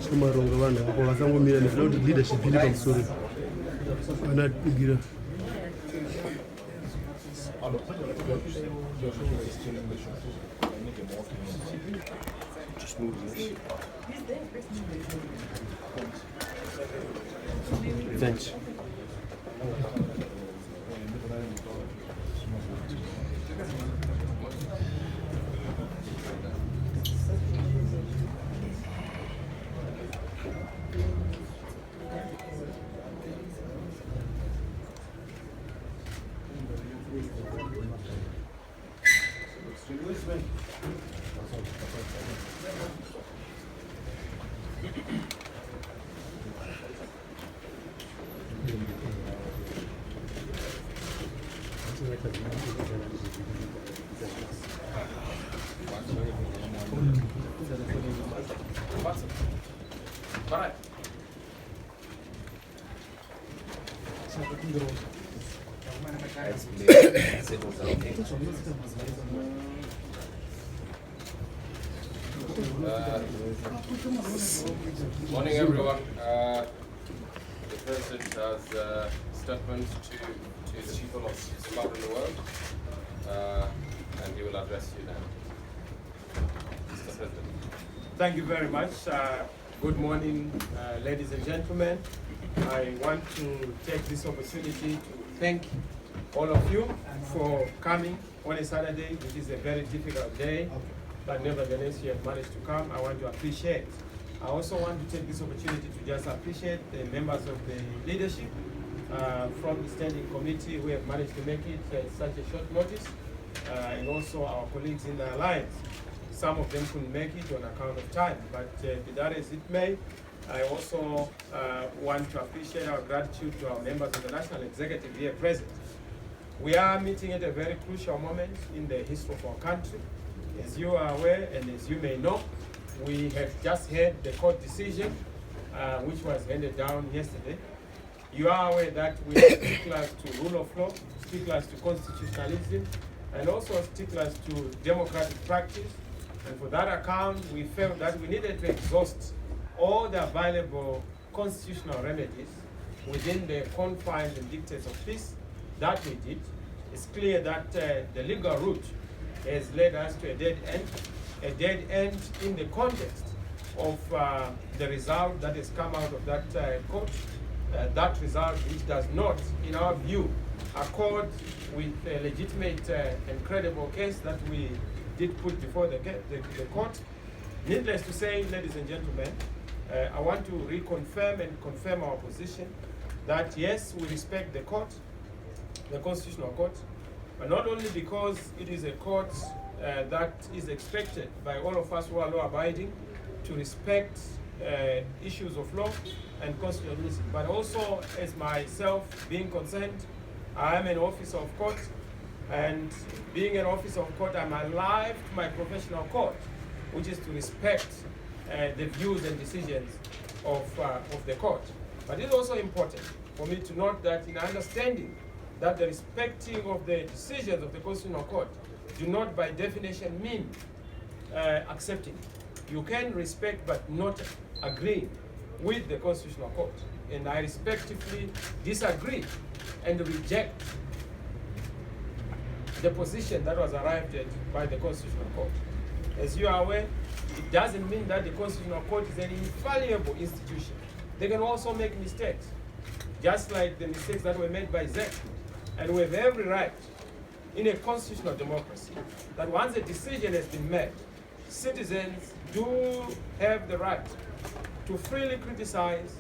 Chikumaronga vanhu apo vasangomira nefuna kuti leadership iri pamusoro vanaingira Thanks. Morning, everyone. The President has a statement to the people of Zimbabwe and the world, and he will address you now. Mr. President. Thank you very much. Good morning, ladies and gentlemen. I want to take this opportunity to thank all of you for coming on a Saturday. It is a very difficult day, but nevertheless you have managed to come. I want to appreciate. I also want to take this opportunity to just appreciate the members of the leadership from the standing committee who have managed to make it at such a short notice, and also our colleagues in the alliance. Some of them couldn't make it on account of time, but be that as it may, I also want to appreciate our gratitude to our members of the National Executive here present. We are meeting at a very crucial moment in the history of our country. As you are aware, and as you may know, we have just heard the court decision, which was handed down yesterday. You are aware that we are sticklers to rule of law, sticklers to constitutionalism, and also sticklers to democratic practice. And for that account, we felt that we needed to exhaust all the available constitutional remedies within the confines and dictates of peace. That we did. It's clear that the legal route has led us to a dead end in the context of the result that has come out of that court. That result which does not, in our view, accord with a legitimate and credible case that we did put before the court. Needless to say, ladies and gentlemen, I want to reconfirm and confirm our position that yes, we respect the court, the Constitutional Court, but not only because it is a court that is expected by all of us who are law-abiding to respect issues of law and constitutionalism, but also as myself being concerned, I am an officer of court, and being an officer of court, I'm alive to my professional court, which is to respect the views and decisions of the court. But it's also important for me to note that in understanding that the respecting of the decisions of the Constitutional Court do not by definition mean accepting. You can respect but not agree with the Constitutional Court. And I respectively disagree and reject the position that was arrived at by the Constitutional Court. As you are aware, it doesn't mean that the Constitutional Court is an infallible institution. They can also make mistakes, just like the mistakes that were made by ZEC. And we have every right in a constitutional democracy that once a decision has been made, citizens do have the right to freely criticize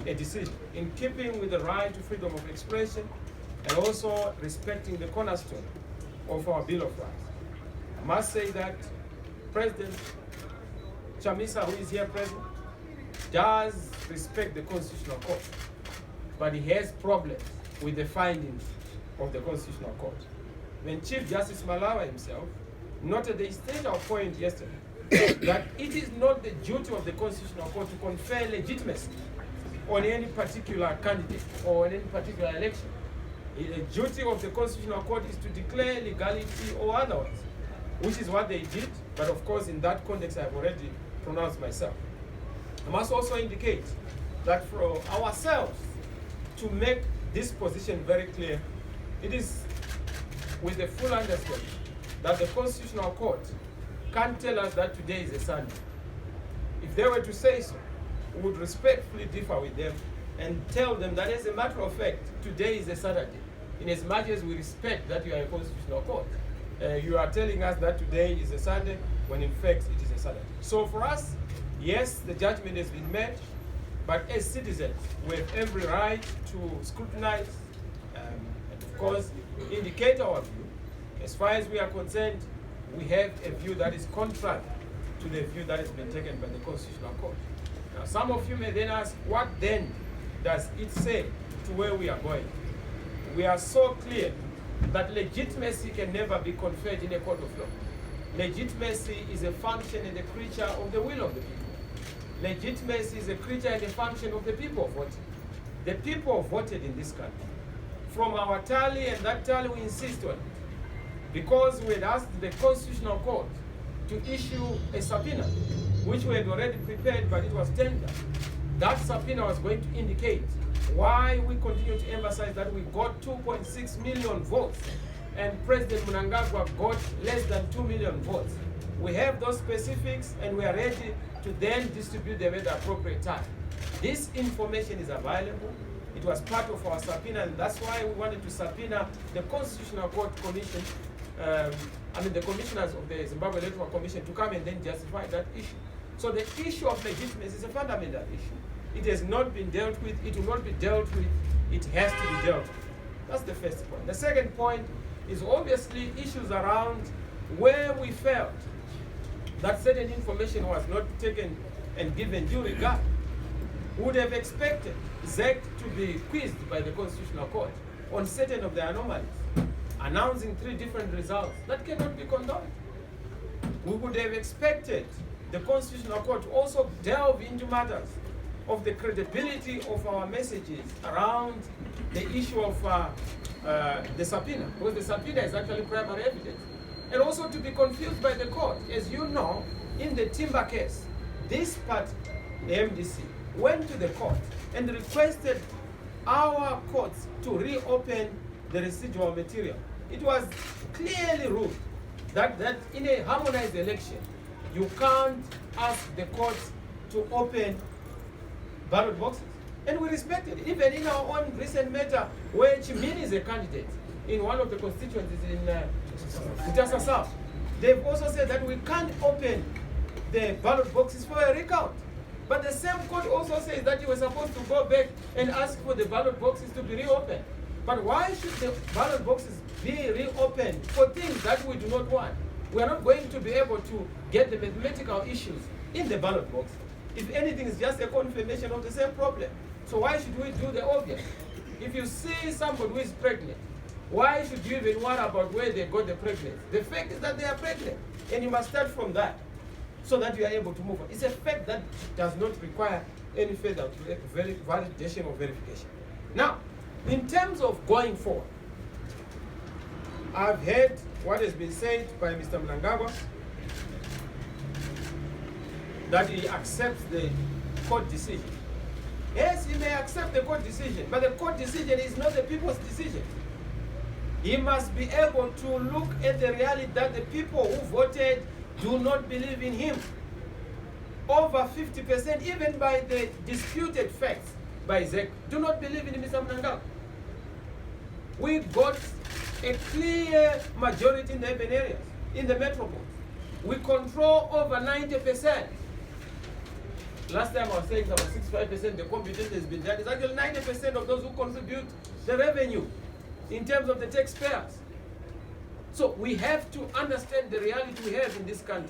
a decision in keeping with the right to freedom of expression and also respecting the cornerstone of our Bill of Rights. I must say that President Chamisa, who is here present, does respect the Constitutional Court, but he has problems with the findings of the Constitutional Court. When Chief Justice Malawa himself noted the essential point yesterday that it is not the duty of the Constitutional Court to confer legitimacy on any particular candidate or on any particular election. The duty of the Constitutional Court is to declare legality or otherwise. which is what they did, but of course in that context I've already pronounced myself. I must also indicate that for ourselves to make this position very clear, it is with the full understanding that the Constitutional Court can't tell us that today is a Sunday. If they were to say so, we would respectfully differ with them and tell them that as a matter of fact, today is a Saturday. In as much as we respect that you are a Constitutional Court, you are telling us that today is a Sunday when in fact it is a Saturday. So for us, yes, the judgment has been made, but as citizens, we have every right to scrutinize and of course indicate our view. As far as we are concerned, we have a view that is contrary to the view that has been taken by the Constitutional Court. Now, some of you may then ask, what then does it say to where we are going? We are so clear that legitimacy can never be conferred in a court of law. Legitimacy is a function and a creature of the will of the people. Legitimacy is a creature and a function of the people voting. The people voted in this country. From our tally, and that tally we insist on it, because we had asked the Constitutional Court to issue a subpoena, which we had already prepared, but it was tendered. That subpoena was going to indicate why we continue to emphasize that we got 2.6 million votes and President Mnangagwa got less than 2 million votes. We have those specifics and we are ready to then distribute them at the appropriate time. This information is available. It was part of our subpoena, and that's why we wanted to subpoena the Constitutional Court Commission, the commissioners of the Zimbabwe Electoral Commission to come and then justify that issue. So the issue of legitimacy is a fundamental issue. It has not been dealt with, it will not be dealt with, it has to be dealt with. That's the first point. The second point is obviously issues around where we felt that certain information was not taken and given due regard. We would have expected ZEC to be quizzed by the Constitutional Court on certain of the anomalies, announcing 3 different results. That cannot be condoned. We would have expected the Constitutional Court to also delve into matters of the credibility of our messages around the issue of the subpoena, because the subpoena is actually primary evidence. And also to be confused by the court. As you know, in the timber case, this party, the MDC, went to the court and requested our courts to reopen the residual material. It was clearly ruled that in a harmonized election, you can't ask the courts to open ballot boxes. And we respected it. Even in our own recent matter, where Chamisa is a candidate in one of the constituencies in Utasa South, they've also said that we can't open the ballot boxes for a recount. But the same court also says that you were supposed to go back and ask for the ballot boxes to be reopened. But why should the ballot boxes be reopened for things that we do not want? We are not going to be able to get the mathematical issues in the ballot box. If anything, it's just a confirmation of the same problem. So why should we do the obvious? If you see somebody who is pregnant, why should you even worry about where they got the pregnancy? The fact is that they are pregnant, and you must start from that so that you are able to move on. It's a fact that does not require any further validation or verification. Now, in terms of going forward, I've heard what has been said by Mr. Mnangagwa, that he accepts the court decision. Yes, he may accept the court decision, but the court decision is not the people's decision. He must be able to look at the reality that the people who voted do not believe in him. Over 50%, even by the disputed facts by ZEC, do not believe in Mr. Mnangagwa. We got a clear majority in the urban areas, in the metropole. We control over 90%. Last time I was saying about 65%, the computation has been done. It's actually 90% of those who contribute the revenue in terms of the taxpayers. So we have to understand the reality we have in this country.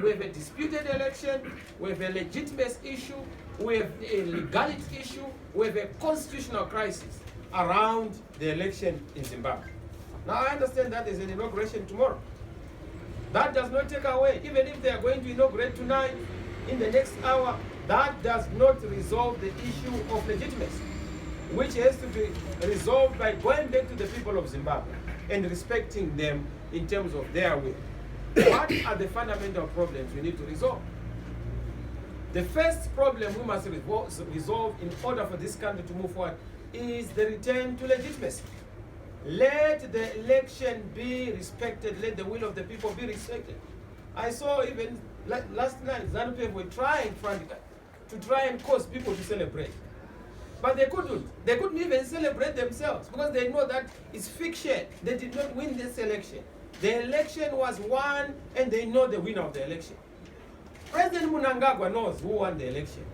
We have a disputed election, we have a legitimate issue, we have a legality issue, we have a constitutional crisis around the election in Zimbabwe. Now I understand that there's an inauguration tomorrow. That does not take away, even if they are going to inaugurate tonight, in the next hour, that does not resolve the issue of legitimacy, which has to be resolved by going back to the people of Zimbabwe and respecting them in terms of their will. what are the fundamental problems we need to resolve? The first problem we must resolve in order for this country to move forward is the return to legitimacy. Let the election be respected. Let the will of the people be respected. I saw even last night, ZANU-PF were trying to try and cause people to celebrate. But they couldn't. They couldn't even celebrate themselves because they know that it's fiction. They did not win this election. The election was won and they know the winner of the election. President Mnangagwa knows who won the election.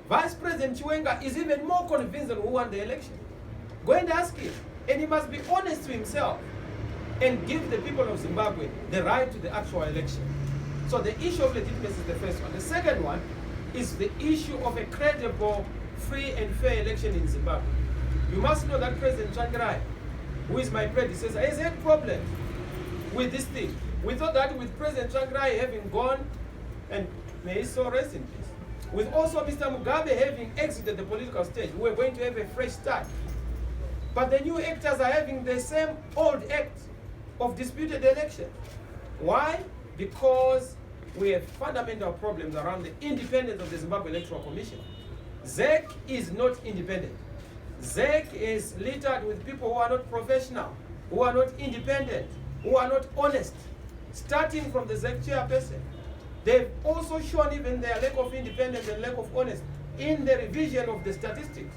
Vice President Chiwenga is even more convinced on who won the election. Go and ask him. And he must be honest to himself and give the people of Zimbabwe the right to the actual election. So the issue of legitimacy is the first one. The second one is the issue of a credible, free and fair election in Zimbabwe. You must know that President Tsvangirai, who is my predecessor, has had problems with this thing. We thought that with President Tsvangirai having gone, and may his soul rest in peace, with also Mr. Mugabe having exited the political stage, we were going to have a fresh start. But the new actors are having the same old act of disputed elections. Why? Because we have fundamental problems around the independence of the Zimbabwe Electoral Commission. ZEC is not independent. ZEC is littered with people who are not professional, who are not independent, who are not honest, starting from the ZEC chairperson. They've also shown even their lack of independence and lack of honesty in the revision of the statistics.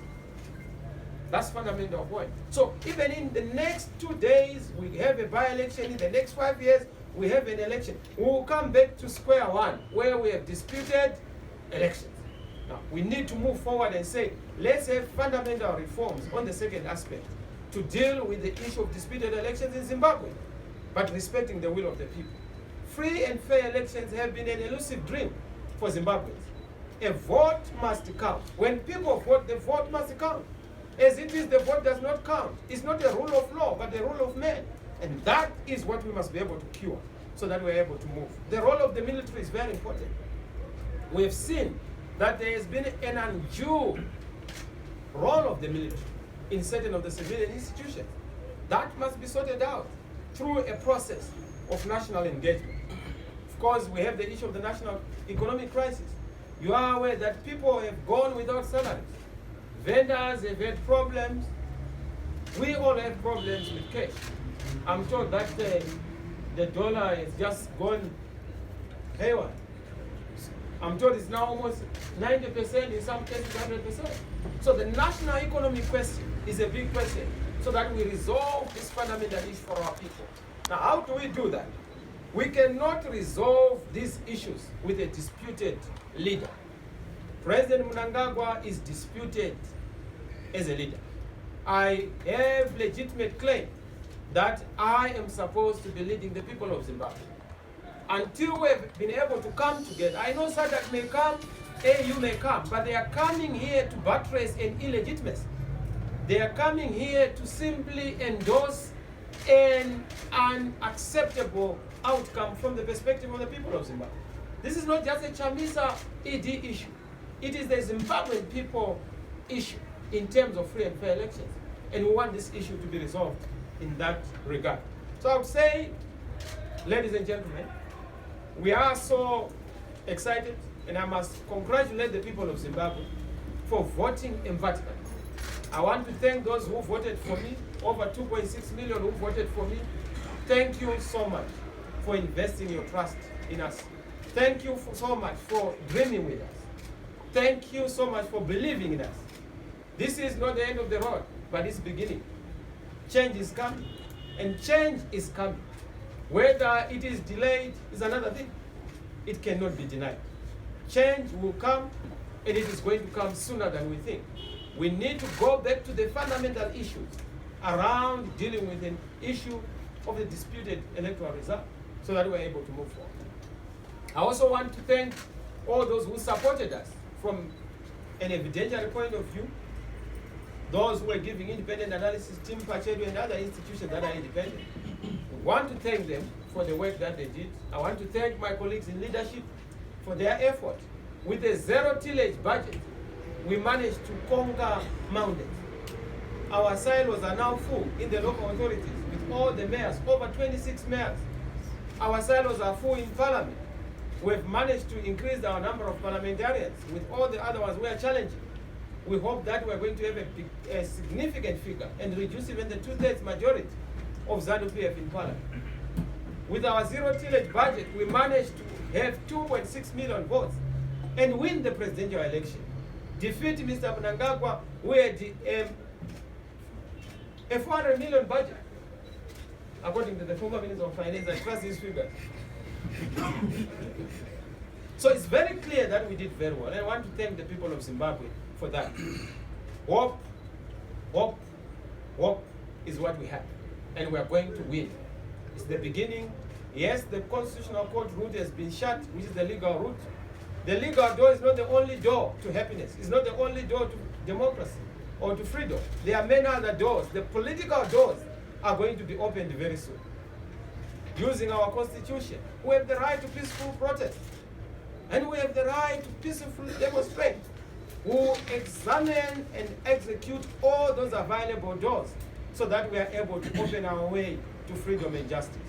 That's fundamental point. So even in the next 2 days, we have a by-election. In the next 5 years, we have an election. We will come back to square one, where we have disputed elections. Now, we need to move forward and say, let's have fundamental reforms on the second aspect to deal with the issue of disputed elections in Zimbabwe, but respecting the will of the people. Free and fair elections have been an elusive dream for Zimbabweans. A vote must count. When people vote, the vote must count. As it is, the vote does not count. It's not a rule of law, but a rule of man. And that is what we must be able to cure so that we're able to move. The role of the military is very important. We have seen that there has been an undue role of the military in certain of the civilian institutions. That must be sorted out through a process of national engagement. Of course, we have the issue of the national economic crisis. You are aware that people have gone without salaries. Vendors have had problems. We all have problems with cash. I'm told that the dollar has just gone haywire. I'm told it's now almost 90%, in some cases 100%. So the national economic question is a big question so that we resolve this fundamental issue for our people. Now, how do we do that? We cannot resolve these issues with a disputed leader. President Mnangagwa is disputed as a leader. I have legitimate claim that I am supposed to be leading the people of Zimbabwe. Until we've been able to come together, I know SADC may come, AU may come, but they are coming here to buttress an illegitimacy. They are coming here to simply endorse an unacceptable outcome from the perspective of the people of Zimbabwe. This is not just a Chamisa ED issue. It is the Zimbabwean people issue in terms of free and fair elections. And we want this issue to be resolved in that regard. So I would say, ladies and gentlemen, we are so excited, and I must congratulate the people of Zimbabwe for voting emphatically. I want to thank those who voted for me, over 2.6 million who voted for me. Thank you so much for investing your trust in us. Thank you so much for dreaming with us. Thank you so much for believing in us. This is not the end of the road, but it's beginning. Change is coming, and change is coming. Whether it is delayed is another thing. It cannot be denied. Change will come, and it is going to come sooner than we think. We need to go back to the fundamental issues around dealing with an issue of the disputed electoral result so that we're able to move forward. I also want to thank all those who supported us from an evidentiary point of view, those who are giving independent analysis, Team Pachedu and other institutions that are independent. We want to thank them for the work that they did. I want to thank my colleagues in leadership for their effort. With a zero tillage budget, we managed to conquer mountains. Our silos are now full in the local authorities with all the mayors, over 26 mayors. Our silos are full in parliament. We've managed to increase our number of parliamentarians. With all the other ones we are challenging. We hope that we're going to have a significant figure and reduce even the 2/3 majority of ZANU-PF in parliament. With our zero-tillage budget, we managed to have 2.6 million votes and win the presidential election. Defeat Mr. Mnangagwa with a 400 million budget. According to the former Minister of Finance, I trust these figures. So it's very clear that we did very well. And I want to thank the people of Zimbabwe for that. Hope, hope, hope is what we have. And we are going to win. It's the beginning. Yes, the Constitutional Court route has been shut, which is the legal route. The legal door is not the only door to happiness. It's not the only door to democracy or to freedom. There are many other doors. The political doors are going to be opened very soon. Using our constitution, we have the right to peaceful protest. And we have the right to peacefully demonstrate. We will examine and execute all those available doors so that we are able to open our way to freedom and justice.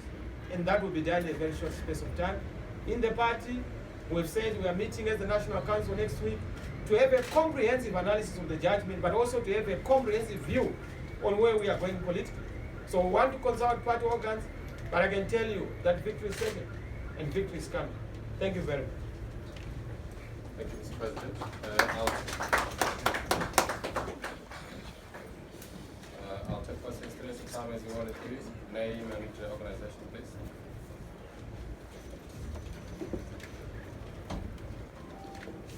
And that will be done in a very short space of time. In the party, we've said we are meeting as the National Council next week to have a comprehensive analysis of the judgment, but also to have a comprehensive view on where we are going politically. So we want to consult party organs, but I can tell you that victory is certain and victory is coming. Thank you very much. Thank you, Mr. President. I'll take questions to this time as you wanted to. Name and organization, please.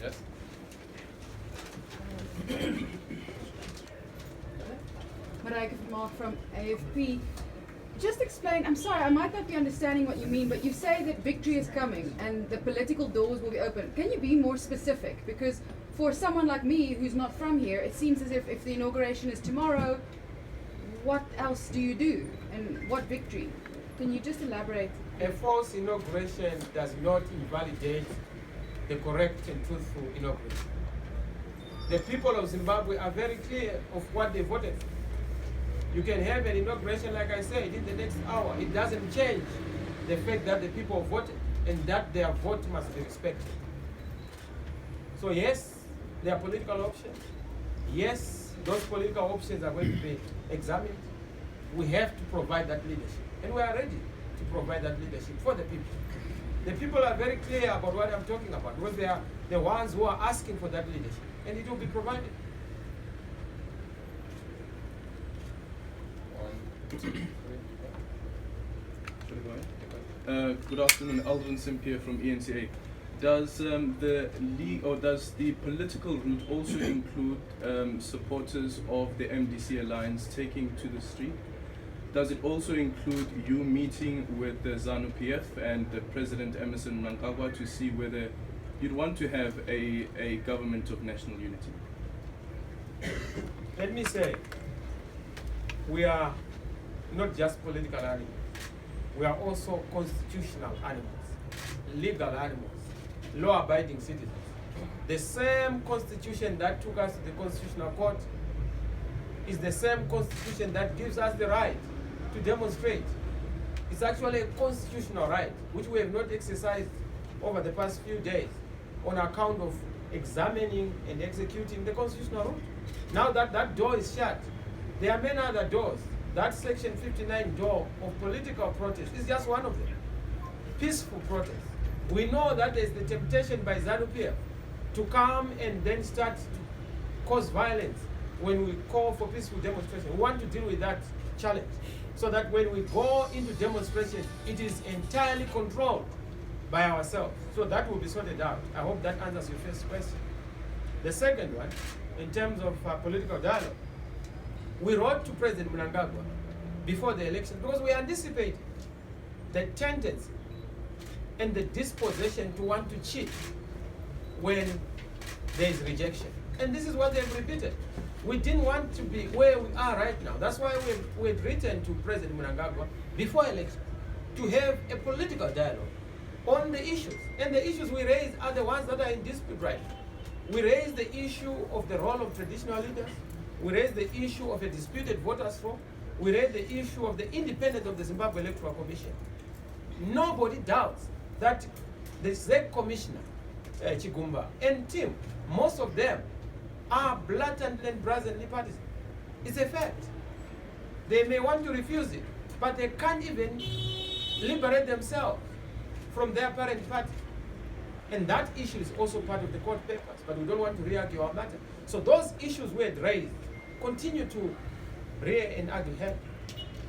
Yes? Mark from AFP. Just explain, I'm sorry, I might not be understanding what you mean, but you say that victory is coming and the political doors will be open. Can you be more specific? Because for someone like me who's not from here, it seems as if the inauguration is tomorrow, what else do you do? And what victory? Can you just elaborate? A false inauguration does not invalidate the correct and truthful inauguration. The people of Zimbabwe are very clear of what they voted for. You can have an inauguration, like I said, in the next hour. It doesn't change the fact that the people voted and that their vote must be respected. So yes, there are political options. Yes, those political options are going to be examined. We have to provide that leadership. And we are ready to provide that leadership for the people. The people are very clear about what I'm talking about because they are the ones who are asking for that leadership. And it will be provided. Good afternoon, Alvin Simpier from ENCA. Does does the political route also include supporters of the MDC alliance taking to the street? Does it also include you meeting with the ZANU-PF and President Emerson Mnangagwa to see whether you'd want to have a government of national unity? Let me say, we are not just political animals. We are also constitutional animals, legal animals, law-abiding citizens. The same constitution that took us to the Constitutional Court is the same constitution that gives us the right to demonstrate. It's actually a constitutional right, which we have not exercised over the past few days on account of examining and executing the constitutional route. Now that that door is shut, there are many other doors. That Section 59 door of political protest is just one of them. Peaceful protest. We know that there's the temptation by ZANU-PF to come and then start to cause violence when we call for peaceful demonstration. We want to deal with that challenge so that when we go into demonstration, it is entirely controlled by ourselves. So that will be sorted out. I hope that answers your first question. The second one, in terms of political dialogue, we wrote to President Mnangagwa before the election because we anticipate the tendency and the disposition to want to cheat when there is rejection. And this is what they've repeated. We didn't want to be where we are right now. That's why we've written to President Mnangagwa before election to have a political dialogue on the issues. And the issues we raise are the ones that are in dispute right now. We raise the issue of the role of traditional leaders. We raised the issue of a disputed voters' form. We raised the issue of the independence of the Zimbabwe Electoral Commission. nobody doubts that the ZEC Commissioner, Chigumba, and team, most of them are blatant and brazenly partisan. It's a fact. They may want to refuse it, but they can't even liberate themselves from their parent party. And that issue is also part of the court papers, but we don't want to re-argue our matter. So those issues we had raised continue to rear an ugly head.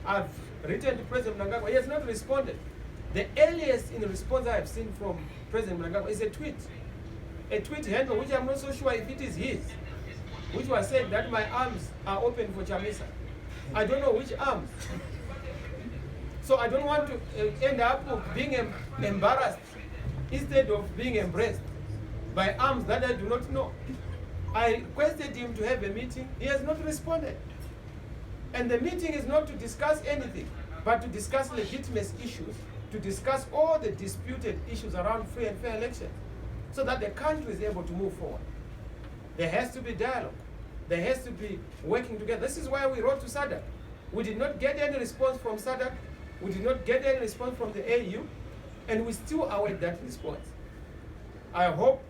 I've written to President Mnangagwa. He has not responded. The earliest in response I have seen from President Mnangagwa is a tweet handle, which I'm not so sure if it is his, which was saying that my arms are open for Chamisa. I don't know which arms. So I don't want to end up being embarrassed instead of being embraced by arms that I do not know. I requested him to have a meeting. He has not responded. And the meeting is not to discuss anything, but to discuss legitimate issues, to discuss all the disputed issues around free and fair elections, so that the country is able to move forward. There has to be dialogue. There has to be working together. This is why we wrote to SADC. We did not get any response from SADC. We did not get any response from the AU, and we still await that response. I hope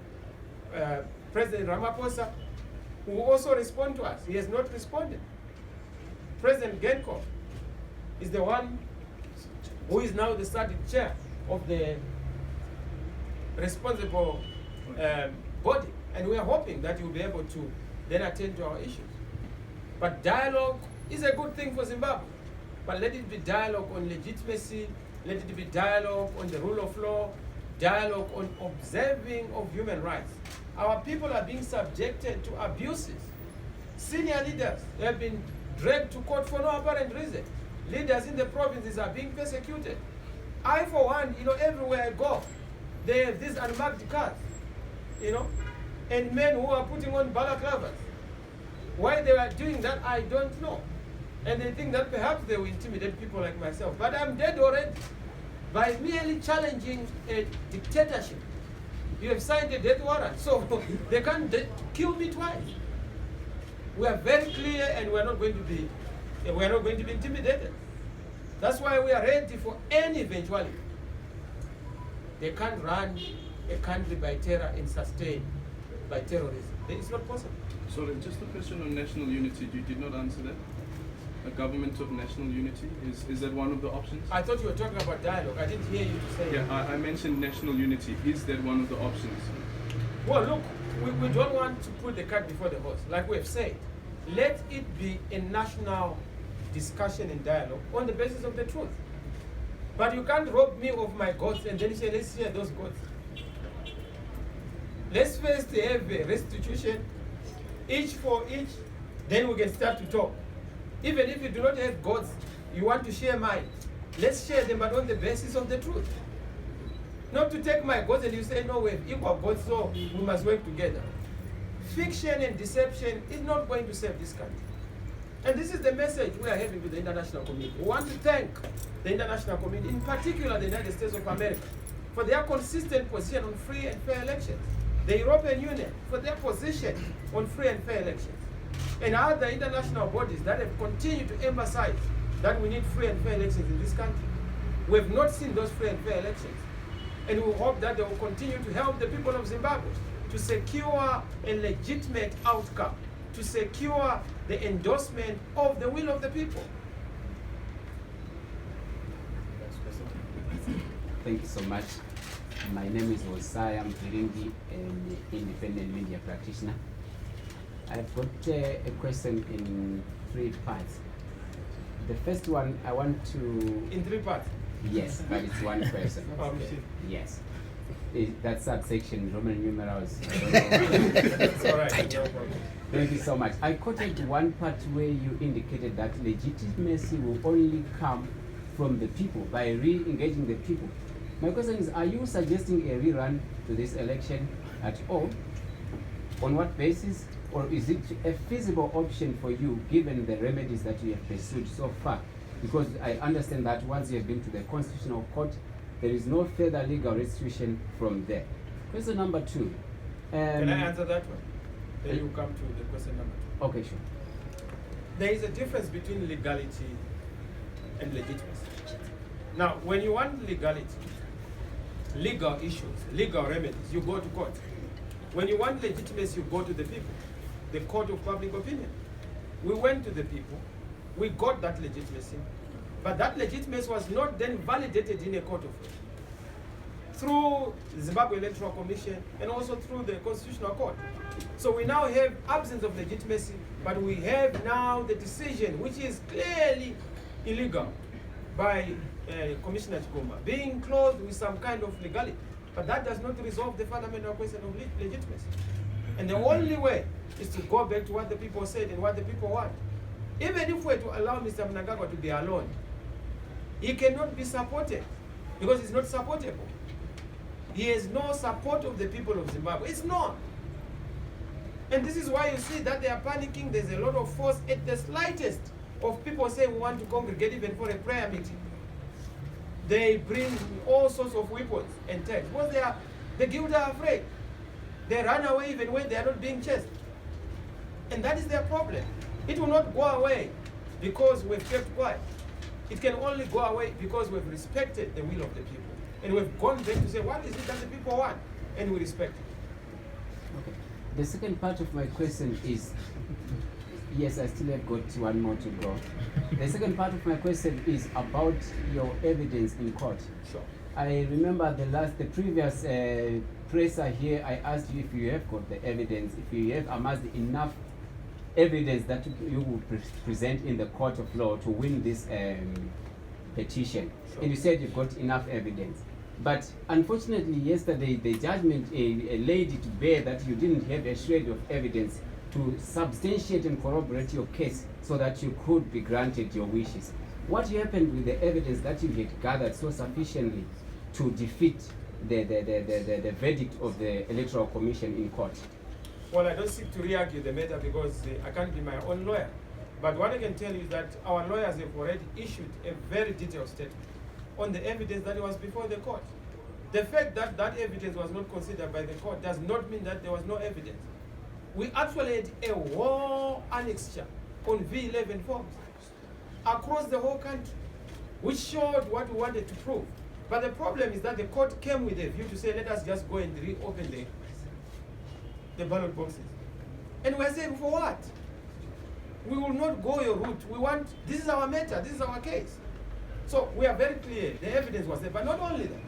President Ramaphosa will also respond to us. He has not responded. President Genko is the one who is now the study chair of the responsible body, and we are hoping that he will be able to then attend to our issues. But dialogue is a good thing for Zimbabwe, but let it be dialogue on legitimacy, let it be dialogue on the rule of law, dialogue on observing of human rights. Our people are being subjected to abuses. Senior leaders have been dragged to court for no apparent reason. Leaders in the provinces are being persecuted. I, for one, everywhere I go, they have these unmarked cars, and men who are putting on balaclavas. Why they are doing that, I don't know. And they think that perhaps they will intimidate people like myself. But I'm dead already. By merely challenging a dictatorship, you have signed a death warrant, so they can't kill me twice. We are very clear, and we are not going to be intimidated. That's why we are ready for any eventuality. They can't run a country by terror and sustain by terrorism. It's not possible. Sorry, just a question on national unity. You did not answer that. A government of national unity, is that one of the options? I thought you were talking about dialogue. I didn't hear you say. Yeah, I mentioned national unity. Is that one of the options? Well, look, we don't want to put the cart before the horse. Like we have said, let it be a national discussion and dialogue on the basis of the truth. But you can't rob me of my goats and then say, let's share those goats. Let's first have a restitution, each for each, then we can start to talk. Even if you do not have gods, you want to share mine, let's share them, but on the basis of the truth. Not to take my gods and you say, no, we have equal gods, so we must work together. Fiction and deception is not going to save this country. And this is the message we are having to the international community. We want to thank the international community, in particular the United States of America, for their consistent position on free and fair elections. The European Union for their position on free and fair elections. And other international bodies that have continued to emphasize that we need free and fair elections in this country. We have not seen those free and fair elections. And we hope that they will continue to help the people of Zimbabwe to secure a legitimate outcome, to secure the endorsement of the will of the people. Thank you so much. My name is Osaya Mpiringi, an independent media practitioner. I've got a question in 3 parts. The first one, I want to... In 3 parts? Yes, but it's one question. Okay. Yes. That subsection, Roman numerals. That's all right. No problem. Thank you so much. I quoted one part where you indicated that legitimacy will only come from the people, by re-engaging the people. My question is, are you suggesting a rerun to this election at all? On what basis? Or is it a feasible option for you, given the remedies that you have pursued so far? Because I understand that once you have been to the Constitutional Court, there is no further legal restitution from there. Question number 2. Can I answer that one? Then you come to the question number 2. Okay, sure. There is a difference between legality and legitimacy. Now, when you want legality, legal issues, legal remedies, you go to court. When you want legitimacy, you go to the people, the court of public opinion. We went to the people, we got that legitimacy, but that legitimacy was not then validated in a court of law. Through the Zimbabwe Electoral Commission and also through the Constitutional Court. So we now have absence of legitimacy, but we have now the decision, which is clearly illegal by Commissioner Chikumba, being clothed with some kind of legality. But that does not resolve the fundamental question of legitimacy. And the only way is to go back to what the people said and what the people want. Even if we were to allow Mr. Mnangagwa to be alone, he cannot be supported because he's not supportable. He has no support of the people of Zimbabwe. It's not. And this is why you see that they are panicking. There's a lot of force at the slightest of people saying we want to congregate even for a prayer meeting. They bring all sorts of weapons and tanks. Because the guilty are afraid. They run away even when they are not being chased. And that is their problem. It will not go away because we've kept quiet. It can only go away because we've respected the will of the people. And we've gone back to say, what is it that the people want? And we respect it. Okay. The second part of my question is, yes, I still have got one more to go. The second part of my question is about your evidence in court. Sure. I remember the previous presser here, I asked you if you have got the evidence, if you have amassed enough evidence that you will present in the court of law to win this petition. Sure. And you said you've got enough evidence. But unfortunately, yesterday, the judgment laid it bare that you didn't have a shred of evidence to substantiate and corroborate your case so that you could be granted your wishes. What happened with the evidence that you had gathered so sufficiently to defeat the verdict of the Electoral Commission in court? Well, I don't seek to re-argue the matter because I can't be my own lawyer. But what I can tell you is that our lawyers have already issued a very detailed statement on the evidence that was before the court. The fact that that evidence was not considered by the court does not mean that there was no evidence. We actually had a war annexure on V11 forms across the whole country, which showed what we wanted to prove. But the problem is that the court came with a view to say, let us just go and reopen the ballot boxes. And we're saying, for what? We will not go your route. We want, this is our matter, this is our case. So we are very clear, the evidence was there. But not only that,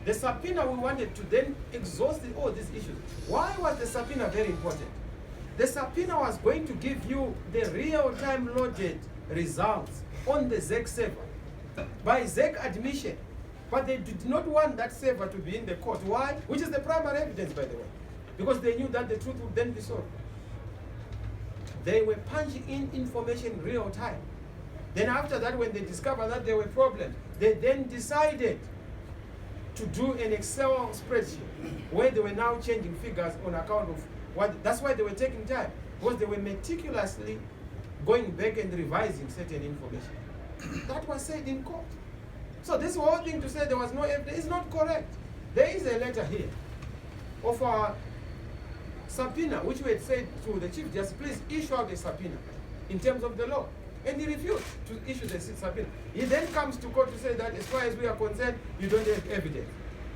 the subpoena we wanted to then exhaust all these issues. Why was the subpoena very important? The subpoena was going to give you the real-time loaded results on the ZEC server by ZEC admission. But they did not want that server to be in the court. Why? Which is the primary evidence, by the way. Because they knew that the truth would then be solved. They were punching in information real time. Then after that, when they discovered that there were problems, they then decided to do an Excel spreadsheet where they were now changing figures on account of what, that's why they were taking time, because they were meticulously going back and revising certain information. That was said in court. So this whole thing to say there was no evidence is not correct. There is a letter here of our subpoena, which we had said to the Chief Justice, please issue out a subpoena in terms of the law. And he refused to issue the subpoena. He then comes to court to say that as far as we are concerned, you don't have evidence.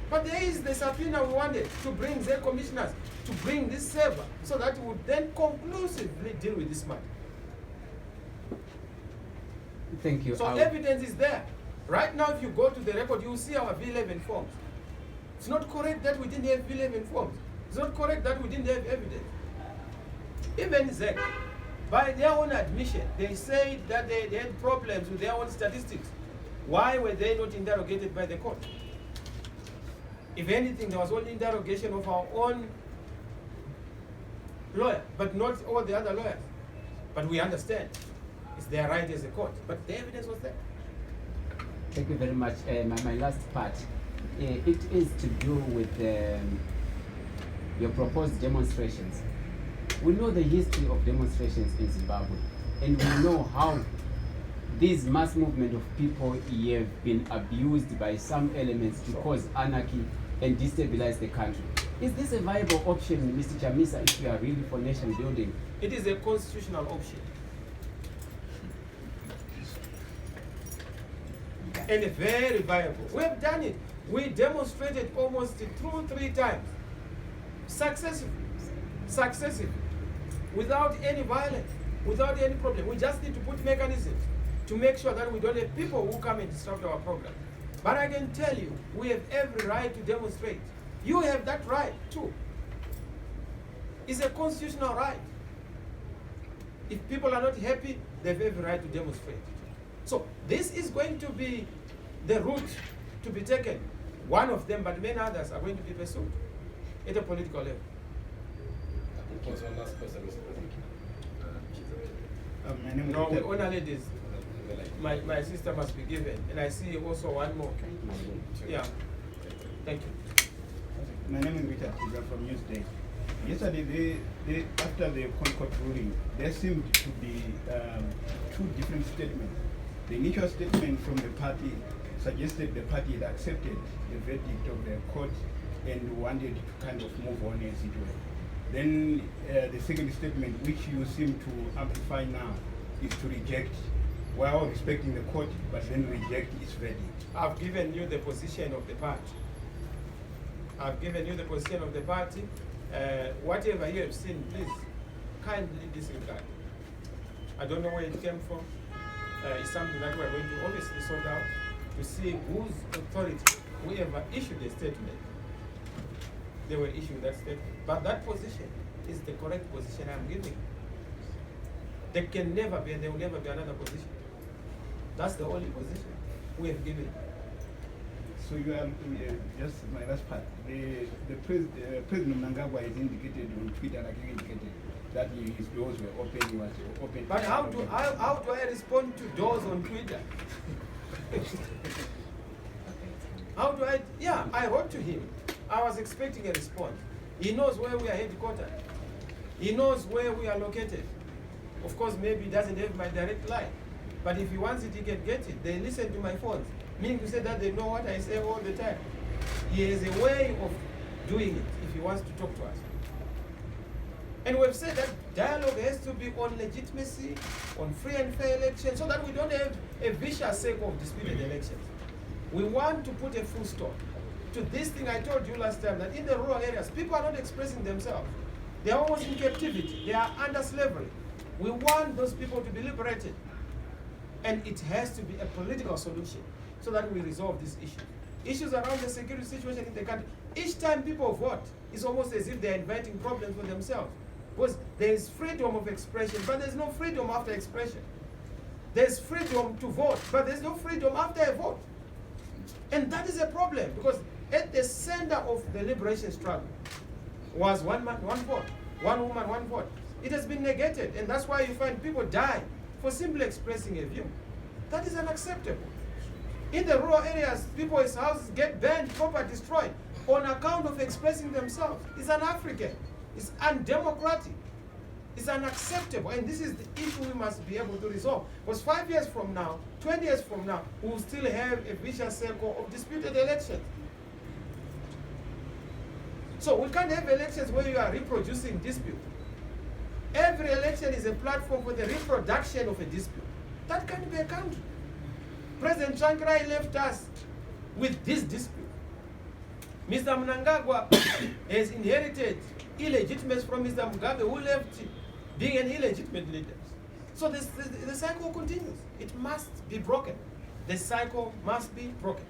But there is the subpoena we wanted to bring their commissioners, to bring this server, so that we would then conclusively deal with this matter. Thank you. So evidence is there. Right now, if you go to the record, you will see our V11 forms. It's not correct that we didn't have V11 forms. It's not correct that we didn't have evidence. Even ZEC, by their own admission, they said that they had problems with their own statistics. Why were they not interrogated by the court? If anything, there was only interrogation of our own lawyer, but not all the other lawyers. But we understand. It's their right as a court. But the evidence was there. Thank you very much. My last part, it is to do with your proposed demonstrations. We know the history of demonstrations in Zimbabwe, and we know how this mass movement of people have been abused by some elements to cause anarchy and destabilize the country. Is this a viable option, Mr. Chamisa, if you are really for nation building? It is a constitutional option. and very viable. We have done it. We demonstrated almost 3 times. Successively. Without any violence, without any problem. We just need to put mechanisms to make sure that we don't have people who come and disrupt our program. But I can tell you, we have every right to demonstrate. You have that right too. It's a constitutional right. If people are not happy, they have every right to demonstrate. So this is going to be the route to be taken. One of them, but many others are going to be pursued at a political level. I think one last question, Mr. President. My name is No, we Peter. honor ladies. My sister must be given. And I see also one more. Yeah. Thank you. My name is Richard Tiga from Newsday. Yesterday, after the Concord ruling, there seemed to be 2 different statements. The initial statement from the party suggested the party had accepted the verdict of the court and wanted to kind of move on as it were. Then the second statement, which you seem to amplify now, is to reject, while respecting the court, but then reject its verdict. I've given you the position of the party. I've given you the position of the party. Whatever you have seen, please kindly disregard. I don't know where it came from. It's something that we're going to obviously sort out to see whose authority, whoever issued the statement, they were issuing that statement. But that position is the correct position I'm giving. There can never be, and there will never be another position. That's the only position we have given. So you are just my last part. The President Mnangagwa has indicated on Twitter, like you indicated, that his doors were open. He was open. But how do I respond to doors on Twitter? How do I? Yeah, I wrote to him. I was expecting a response. He knows where we are headquartered. He knows where we are located. Of course, maybe he doesn't have my direct line. But if he wants it, he can get it. They listen to my phones. Meaning to say that they know what I say all the time. He has a way of doing it if he wants to talk to us. And we've said that dialogue has to be on legitimacy, on free and fair elections, so that we don't have a vicious cycle of disputed elections. We want to put a full stop to this thing I told you last time, that in the rural areas, people are not expressing themselves. They are almost in captivity. They are under slavery. We want those people to be liberated. And it has to be a political solution so that we resolve these issues. Issues around the security situation in the country. Each time people vote, it's almost as if they're inviting problems for themselves. Because there is freedom of expression, but there's no freedom after expression. There's freedom to vote, but there's no freedom after a vote. And that is a problem, because at the center of the liberation struggle was one man, one vote, one woman, one vote. It has been negated, and that's why you find people die for simply expressing a view. That is unacceptable. In the rural areas, people's houses get burned, property destroyed on account of expressing themselves. It's un-African. It's undemocratic. It's unacceptable. And this is the issue we must be able to resolve. Because 5 years from now, 20 years from now, we will still have a vicious circle of disputed elections. So we can't have elections where you are reproducing dispute. Every election is a platform for the reproduction of a dispute. That can't be a country. President Chankrai left us with this dispute. Mr. Mnangagwa has inherited illegitimacy from Mr. Mugabe, who left being an illegitimate leader. So the cycle continues. It must be broken. The cycle must be broken.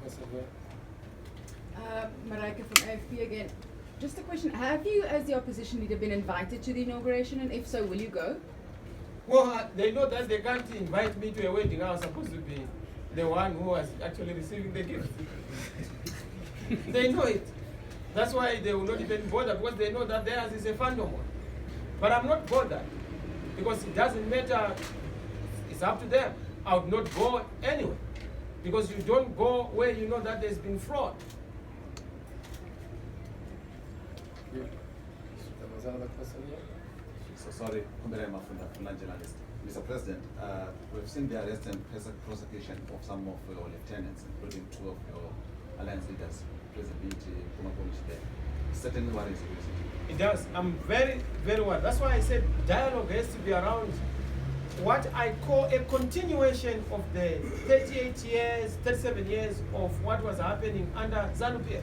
There's a question here. Marika from AFP again. Just a question. Have you, as the opposition leader, been invited to the inauguration? And if so, will you go? Well, they know that they can't invite me to a wedding. I was supposed to be the one who was actually receiving the gift. They know it. That's why they will not even bother, because they know that theirs is a phantom one. But I'm not bothered, because it doesn't matter. It's up to them. I would not go anyway, because you don't go where you know that there's been fraud. There was another question here. So sorry, Kumberema from the journalist. Mr. President, we've seen the arrest and prosecution of some of your lieutenants, including 2 of your alliance leaders, President Khupe. Certainly worries you. It does. I'm very, very worried. That's why I said dialogue has to be around what I call a continuation of the 38 years, 37 years of what was happening under ZANU-PF.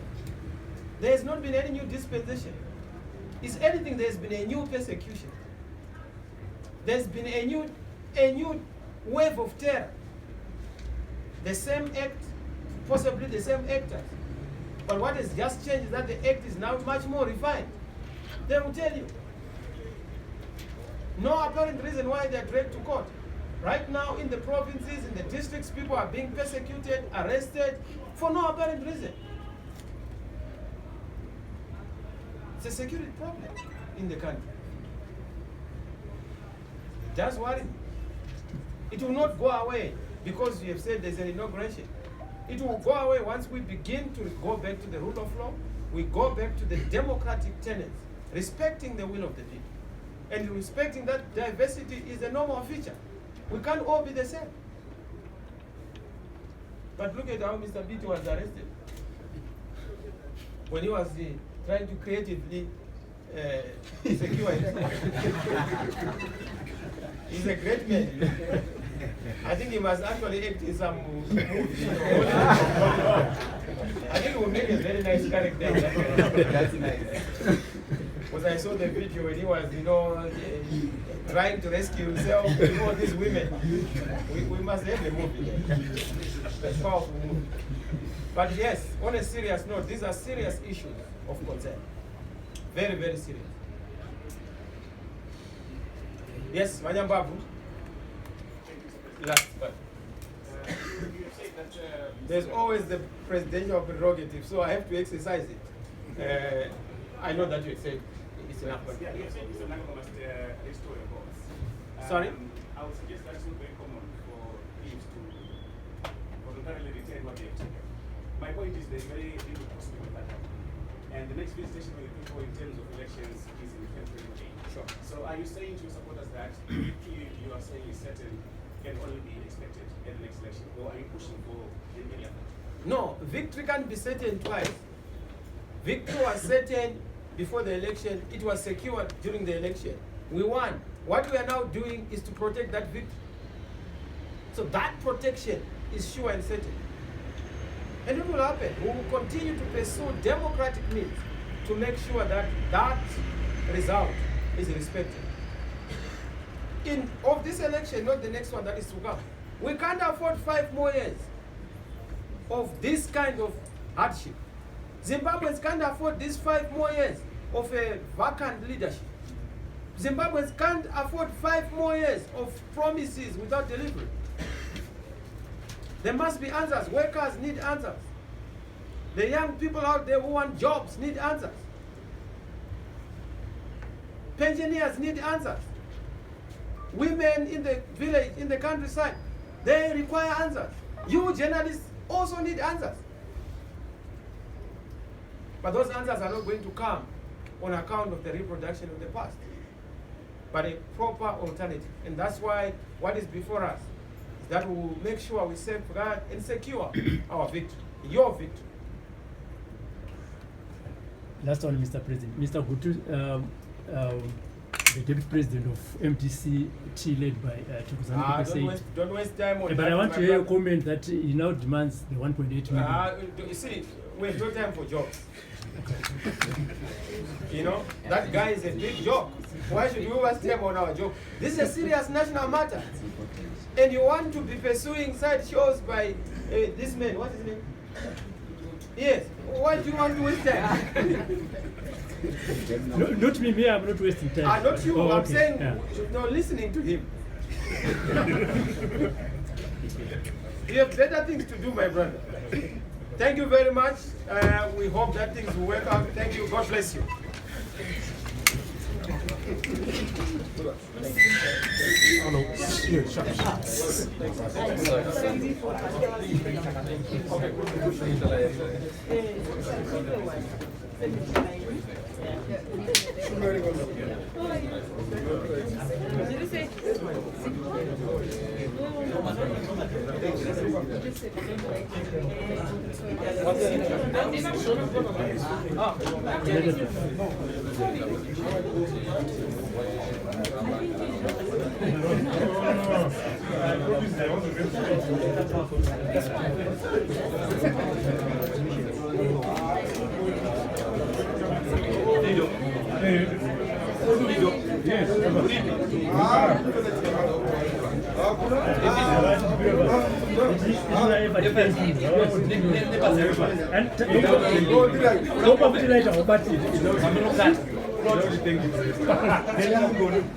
There has not been any new dispensation. If anything, there's been a new persecution. There's been a new wave of terror. The same act, possibly the same actors. But what has just changed is that the act is now much more refined. They will tell you. No apparent reason why they are dragged to court. Right now in the provinces, in the districts, people are being persecuted, arrested, for no apparent reason. It's a security problem in the country. That's worry. It will not go away because you have said there's an inauguration. It will go away once we begin to go back to the rule of law, we go back to the democratic tenets, respecting the will of the people. And respecting that diversity is a normal feature. We can't all be the same. But look at how Mr. Biti was arrested. When he was trying to creatively secure himself. He's a great man. I think he must actually act in some movie. I think he will make a very nice character. That's nice. Because I saw the video when he was, trying to rescue himself from all these women. We must have a movie. A powerful movie. But yes, on a serious note, these are serious issues of concern. Very, very serious. Yes, Manyambabu. Last, but there's always the presidential prerogative, so I have to exercise it. I know that you said it's enough. Yeah, you said Mr. Mnangagwa must restore your boss. Sorry? I would suggest that's not very common for thieves to voluntarily retain what they have taken. My point is there's very little possibility of that happening. And the next visitation of the people in terms of elections is in 2023. Sure. So are you saying to your supporters that you are saying is certain can only be expected at the next election? Or are you pushing for any other? No, victory can't be certain twice. Victory was certain before the election. It was secured during the election. We won. What we are now doing is to protect that victory. So that protection is sure and certain. And it will happen. We will continue to pursue democratic means to make sure that that result is respected. Of this election, not the next one that is to come. We can't afford 5 more years of this kind of hardship. Zimbabweans can't afford these 5 more years of a vacant leadership. Zimbabweans can't afford 5 more years of promises without delivery. There must be answers. Workers need answers. The young people out there who want jobs need answers. Pensioners need answers. Women in the village, in the countryside, they require answers. You journalists also need answers. But those answers are not going to come on account of the reproduction of the past, but a proper alternative. And that's why what is before us is that we will make sure we safeguard and secure our victory, your victory. Last one, Mr. President. Mr. Gutu, the deputy president of MTC led by Chamisa. Don't waste time on but that. I want to hear a comment that he now demands the 1.8 million. You see, we have no time for jokes. That guy is a big joke. Why should we waste time on our joke? This is a serious national matter. And you want to be pursuing side shows by this man, what is his name? Yes. Why do you want to waste time? No, not me, I'm not wasting time. Not you, I'm okay. saying, listening to him. You have better things to do, my brother. Thank you very much. We hope that things will work out. Thank you. God bless you.